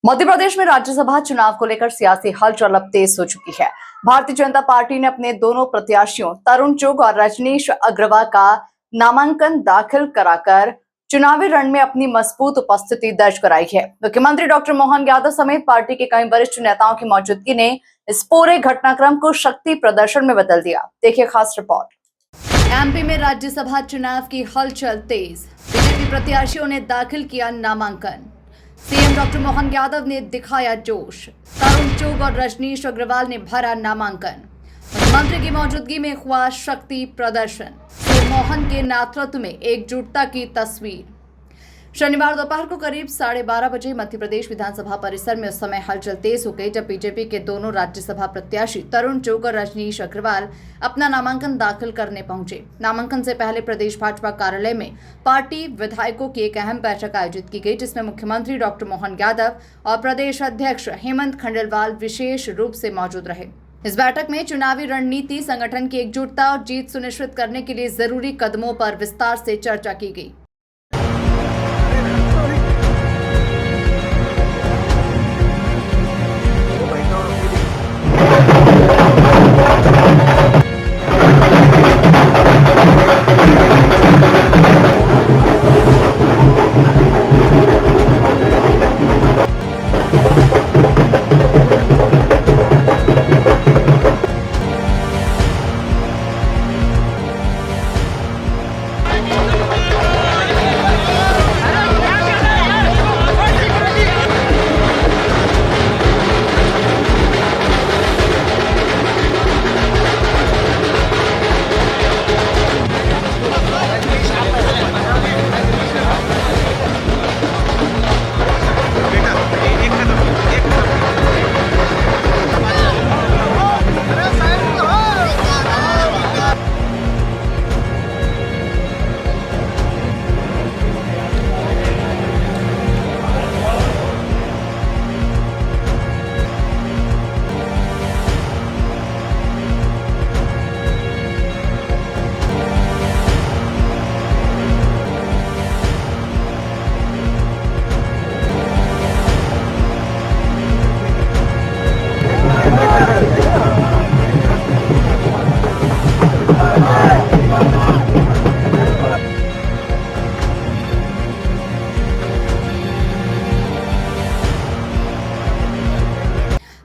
मध्य प्रदेश में राज्यसभा चुनाव को लेकर सियासी हलचल अब तेज हो चुकी है। भारतीय जनता पार्टी ने अपने दोनों प्रत्याशियों तरुण चुग और रजनीश अग्रवाल का नामांकन दाखिल कराकर चुनावी रण में अपनी मजबूत उपस्थिति दर्ज कराई है। मुख्यमंत्री डॉक्टर मोहन यादव समेत पार्टी के कई वरिष्ठ नेताओं की मौजूदगी ने इस पूरे घटनाक्रम को शक्ति प्रदर्शन में बदल दिया। देखिए खास रिपोर्ट। एमपी में राज्यसभा चुनाव की हलचल तेज, बीजेपी प्रत्याशियों ने दाखिल किया नामांकन। सीएम डॉक्टर मोहन यादव ने दिखाया जोश, तरुण चुग और रजनीश अग्रवाल ने भरा नामांकन। मुख्यमंत्री की मौजूदगी में हुआ शक्ति प्रदर्शन, सीएम मोहन के नेतृत्व में एकजुटता की तस्वीर। शनिवार दोपहर को करीब 12:30 बजे मध्य प्रदेश विधानसभा परिसर में उस समय हलचल तेज हो गई जब बीजेपी के दोनों राज्यसभा प्रत्याशी तरुण चुग और रजनीश अग्रवाल अपना नामांकन दाखिल करने पहुंचे। नामांकन से पहले प्रदेश भाजपा कार्यालय में पार्टी विधायकों की एक अहम बैठक आयोजित की गई, जिसमें मुख्यमंत्री डॉक्टर मोहन यादव और प्रदेश अध्यक्ष हेमंत खंडेलवाल विशेष रूप से मौजूद रहे। इस बैठक में चुनावी रणनीति, संगठन की एकजुटता और जीत सुनिश्चित करने के लिए जरूरी कदमों पर विस्तार से चर्चा की गई।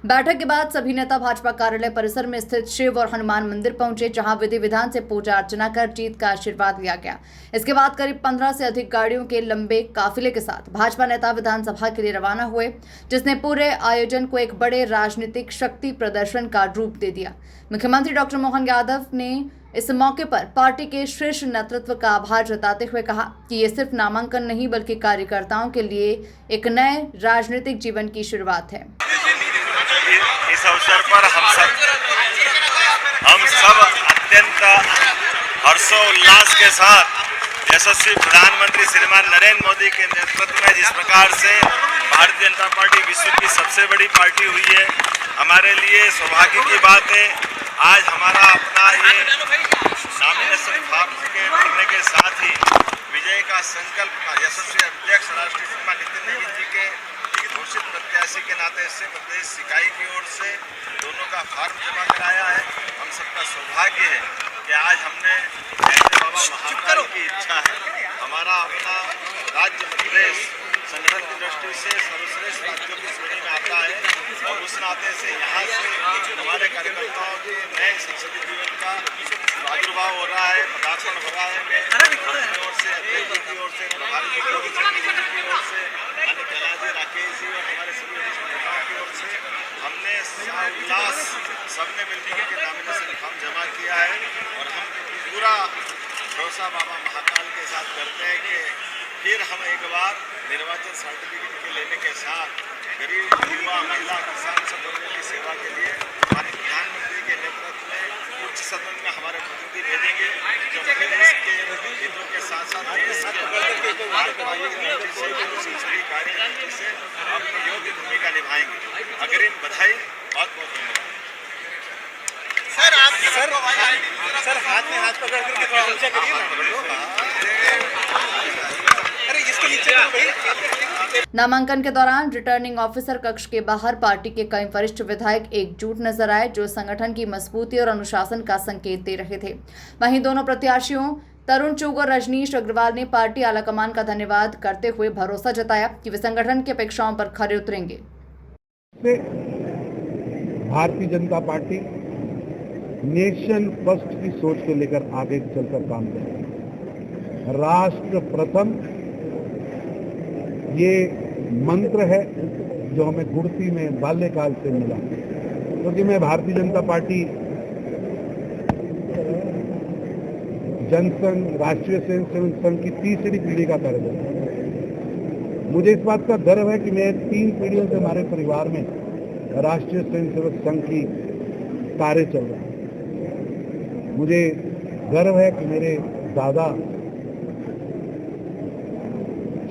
बैठक के बाद सभी नेता भाजपा कार्यालय परिसर में स्थित शिव और हनुमान मंदिर पहुंचे, जहां विधि विधान से पूजा अर्चना कर जीत का आशीर्वाद लिया गया। इसके बाद करीब 15 से अधिक गाड़ियों के लंबे काफिले के साथ भाजपा नेता विधानसभा के लिए रवाना हुए, जिसने पूरे आयोजन को एक बड़े राजनीतिक शक्ति प्रदर्शन का रूप दे दिया। मुख्यमंत्री डॉक्टर मोहन यादव ने इस मौके पर पार्टी के शीर्ष नेतृत्व का आभार जताते हुए कहा कि ये सिर्फ नामांकन नहीं बल्कि कार्यकर्ताओं के लिए एक नए राजनीतिक जीवन की शुरुआत है। इस अवसर पर हम सब अत्यंत हर्षोल्लास के साथ यशस्वी प्रधानमंत्री श्रीमान नरेंद्र मोदी के नेतृत्व में जिस प्रकार से भारतीय जनता पार्टी विश्व की सबसे बड़ी पार्टी हुई है, हमारे लिए सौभाग्य की बात है। आज हमारा अपना ये नॉमिनेशन फॉर्म के भरने के साथ ही विजय का संकल्प यशस्वी अध्यक्ष राष्ट्रीय श्रीमान नितिन नवीन जी के घोषित प्रत्याशी के नाते से प्रदेश इकाई की ओर से दोनों का फॉर्म जमा कराया है। हम सबका सौभाग्य है कि आज हमने बाबा महाकाल की इच्छा है, हमारा अपना राज्य प्रदेश संगठन की दृष्टि से सर्वश्रेष्ठ राज्यों की श्रेणी में आता है और उस नाते से यहाँ से हमारे कार्यकर्ताओं के नए संसदीय जीवन का प्रादुर्भाव हो रहा है, पदार्पण हो रहा है। मैं ओर से अध्यक्ष जी की ओर से, प्रभारी जी की ओर से, राकेश जी और हमारे सभी वरिष्ठ नेताओं की ओर से हमने उल्लास सबने मिलकर के नॉमिनेशन फॉर्म जमा किया है और हम पूरा भरोसा बाबा महाकाल के साथ करते हैं कि फिर हम एक बार निर्वाचन सर्टिफिकेट के लेने के साथ गरीब, युवा, महिला, किसान सब लोगों की सेवा के लिए हमारे प्रधानमंत्री के नेतृत्व में उच्च सदन में हमारे प्रतिनिधि भेजेंगे, जो देश के हितों के साथ साथ देश के संसदीय कार्य से अपनी योग्य भूमिका निभाएंगे। अग्रिम बधाई, बहुत बहुत धन्यवाद। सर हाथ में हाथ पकड़ करके थोड़ा ऊंचा करिए ना। अरे जिसको नीचे नामांकन के दौरान रिटर्निंग ऑफिसर कक्ष के बाहर पार्टी के कई वरिष्ठ विधायक एकजुट नजर आए, जो संगठन की मजबूती और अनुशासन का संकेत दे रहे थे। वहीं दोनों प्रत्याशियों तरुण चुग और रजनीश अग्रवाल ने पार्टी आलाकमान का धन्यवाद करते हुए भरोसा जताया कि वे संगठन की अपेक्षाओं पर खरे उतरेंगे। Bharatiya Janata party nation first की सोच को लेकर आगे चलकर काम करेगी। राष्ट्र प्रथम ये मंत्र है जो हमें गुड़ती में बाल्यकाल से मिला, क्योंकि मैं भारतीय जनता पार्टी जनसंघ राष्ट्रीय स्वयंसेवक संघ की तीसरी पीढ़ी का कार्यकर्ता हूं। मुझे इस बात का गर्व है कि मैं 3 पीढ़ियों से हमारे परिवार में राष्ट्रीय स्वयंसेवक संघ की कार्य चल रहा है। मुझे गर्व है कि मेरे दादा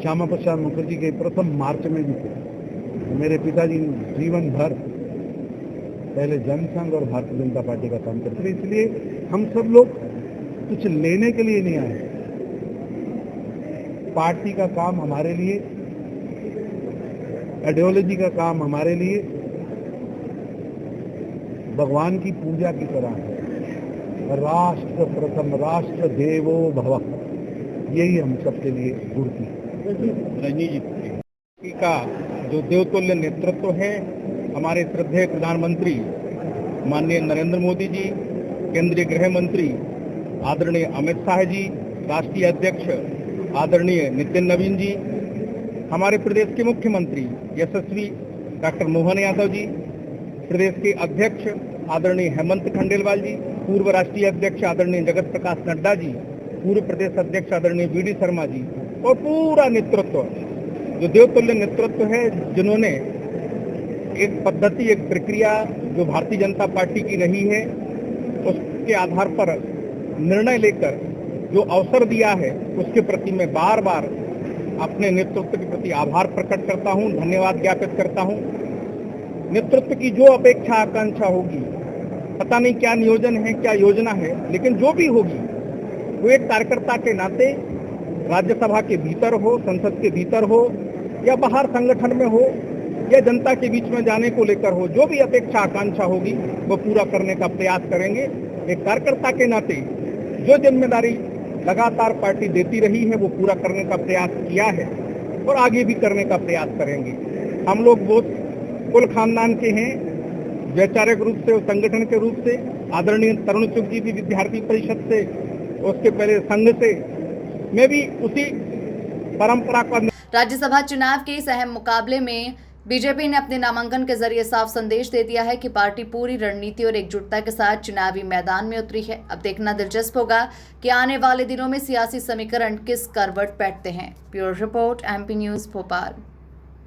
श्यामा प्रसाद मुखर्जी के प्रथम मार्च में भी थे। मेरे पिताजी जीवन भर पहले जनसंघ और भारतीय जनता पार्टी का काम करते थे। इसलिए हम सब लोग कुछ लेने के लिए नहीं आए। पार्टी का काम हमारे लिए, आइडियोलॉजी का काम हमारे लिए भगवान की पूजा की तरह है। राष्ट्र प्रथम, राष्ट्र देवो भव, यही हम सबके लिए गुरती है। रजनीश जी का जो देवतुल्य नेतृत्व है, हमारे श्रद्धेय प्रधानमंत्री माननीय नरेंद्र मोदी जी, केंद्रीय गृह मंत्री आदरणीय अमित शाह जी, राष्ट्रीय अध्यक्ष आदरणीय नितिन नवीन जी, हमारे प्रदेश के मुख्यमंत्री यशस्वी डॉक्टर मोहन यादव जी, प्रदेश के अध्यक्ष आदरणीय हेमंत खंडेलवाल जी, पूर्व राष्ट्रीय अध्यक्ष आदरणीय जगत प्रकाश नड्डा जी, पूर्व प्रदेश अध्यक्ष आदरणीय वीडी शर्मा जी और पूरा नेतृत्व, जो देवतुल्य नेतृत्व है, जिन्होंने एक पद्धति, एक प्रक्रिया जो भारतीय जनता पार्टी की रही है, उसके आधार पर निर्णय लेकर जो अवसर दिया है, उसके प्रति मैं बार बार अपने नेतृत्व के प्रति आभार प्रकट करता हूं, धन्यवाद ज्ञापित करता हूं। नेतृत्व की जो अपेक्षा आकांक्षा होगी, पता नहीं क्या नियोजन है, क्या योजना है, लेकिन जो भी होगी वो एक कार्यकर्ता के नाते राज्यसभा के भीतर हो, संसद के भीतर हो या बाहर संगठन में हो या जनता के बीच में जाने को लेकर हो, जो भी अपेक्षा आकांक्षा होगी वो पूरा करने का प्रयास करेंगे। एक कार्यकर्ता के नाते जो जिम्मेदारी लगातार पार्टी देती रही है वो पूरा करने का प्रयास किया है और आगे भी करने का प्रयास करेंगे। हम लोग बहुत कुल खानदान के हैं, वैचारिक रूप से और संगठन के रूप से आदरणीय तरुण चुग जी भी विद्यार्थी परिषद से, उसके पहले संघ से, मैं भी उसी परंपरा का। राज्यसभा चुनाव के इस अहम मुकाबले में बीजेपी ने अपने नामांकन के जरिए साफ संदेश दे दिया है कि पार्टी पूरी रणनीति और एकजुटता के साथ चुनावी मैदान में उतरी है। अब देखना दिलचस्प होगा कि आने वाले दिनों में सियासी समीकरण किस करवट बैठते हैं। Bureau report, MP news, Bhopal.